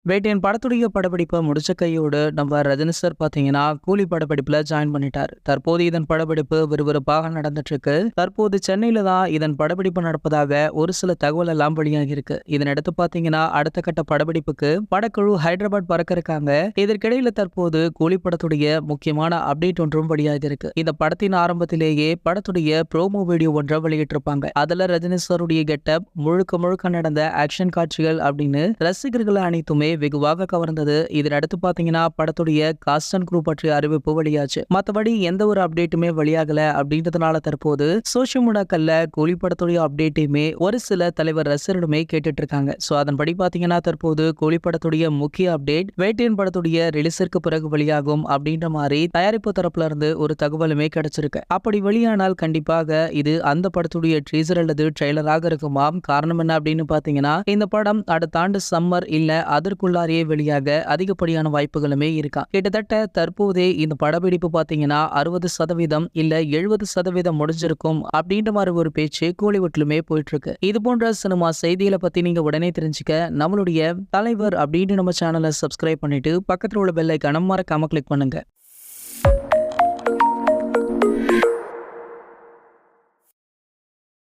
வேட்டையன் படத்துடைய படப்பிடிப்பை முடிச்ச கையோடு நம்ம ரஜினி சார் பாத்தீங்கன்னா கூலி படப்பிடிப்புல ஜாயின் பண்ணிட்டார். தற்போது இதன் படப்பிடிப்பு விறுவிறுப்பாக நடந்துட்டு இருக்கு. தற்போது சென்னையில தான் இதன் படப்பிடிப்பு நடப்பதாக ஒரு சில தகவல் எல்லாம் வெளியாகி இருக்கு. இதனடுத்து பாத்தீங்கன்னா அடுத்த கட்ட படப்பிடிப்புக்கு படக்குழு ஹைதராபாத் பறக்க இருக்காங்க. இதற்கிடையில தற்போது கூலி படத்துடைய முக்கியமான அப்டேட் ஒன்றும் வெளியாகி இருக்கு. இந்த படத்தின் ஆரம்பத்திலேயே படத்துடைய ப்ரோமோ வீடியோ ஒன்றை வெளியிட்டிருப்பாங்க. அதுல ரஜினி சாருடைய கெட்டப் முழுக்க முழுக்க நடந்த ஆக்ஷன் காட்சிகள் அப்படின்னு ரசிகர்கள் அனைத்துமே வெகுவாக கவர்ந்தது. இதனடுத்து பாத்தீங்கன்னா படத்துடைய காஸ்ட் அண்ட் க்ரூ பற்றிய அறிவிப்பு வெளியாச்சு. மத்தபடி எந்த ஒரு அப்டேட்டுமே வெளியாகல அப்படின்றதுனால தற்போது சோசியல் மீடியாக்கள்ல கூலி படத்துடைய அப்டேட்டையுமே ஒரு சில தலைவர் ரசிகர்களுமே கேட்டுட்டு இருக்காங்க. சோ அதன்படி பாத்தீங்கன்னா தற்போது கூலி படத்துடைய முக்கிய அப்டேட் வேட்டையன் படத்துடைய ரிலீஸிற்கு பிறகு வெளியாகும் அப்படின்ற மாதிரி தயாரிப்பு தரப்புல இருந்து ஒரு தகவலுமே கிடைச்சிருக்கு. அப்படி வெளியானால் கண்டிப்பாக இது அந்த படத்துடைய ட்ரீசர் அல்லது ட்ரெய்லராக இருக்குமா. காரணம் என்ன அப்படின்னு பாத்தீங்கன்னா இந்த படம் அடுத்த ஆண்டு சம்மர் இல்ல அதற்குள்ளாரியே வெளியாக அதிகப்படியான வாய்ப்புகளுமே இருக்கா. கிட்டத்தட்ட தற்போதே இந்த படப்பிடிப்பு பாத்தீங்கன்னா 60% இல்ல 70% முடிஞ்சிருக்கும் அப்படின்ற மாதிரி ஒரு பேச்சு கோலிவுட்லுமே போயிட்டு இருக்கு. இது போன்ற சினிமா செய்திகளை பத்தி நீங்க உடனே தெரிஞ்சுக்க நம்மளுடைய தலைவர் அப்படின்னு நம்ம சேனலை சப்ஸ்கிரைப் பண்ணிட்டு பக்கத்துல உள்ள பெல் ஐகானை மறக்காம கிளிக் பண்ணுங்க.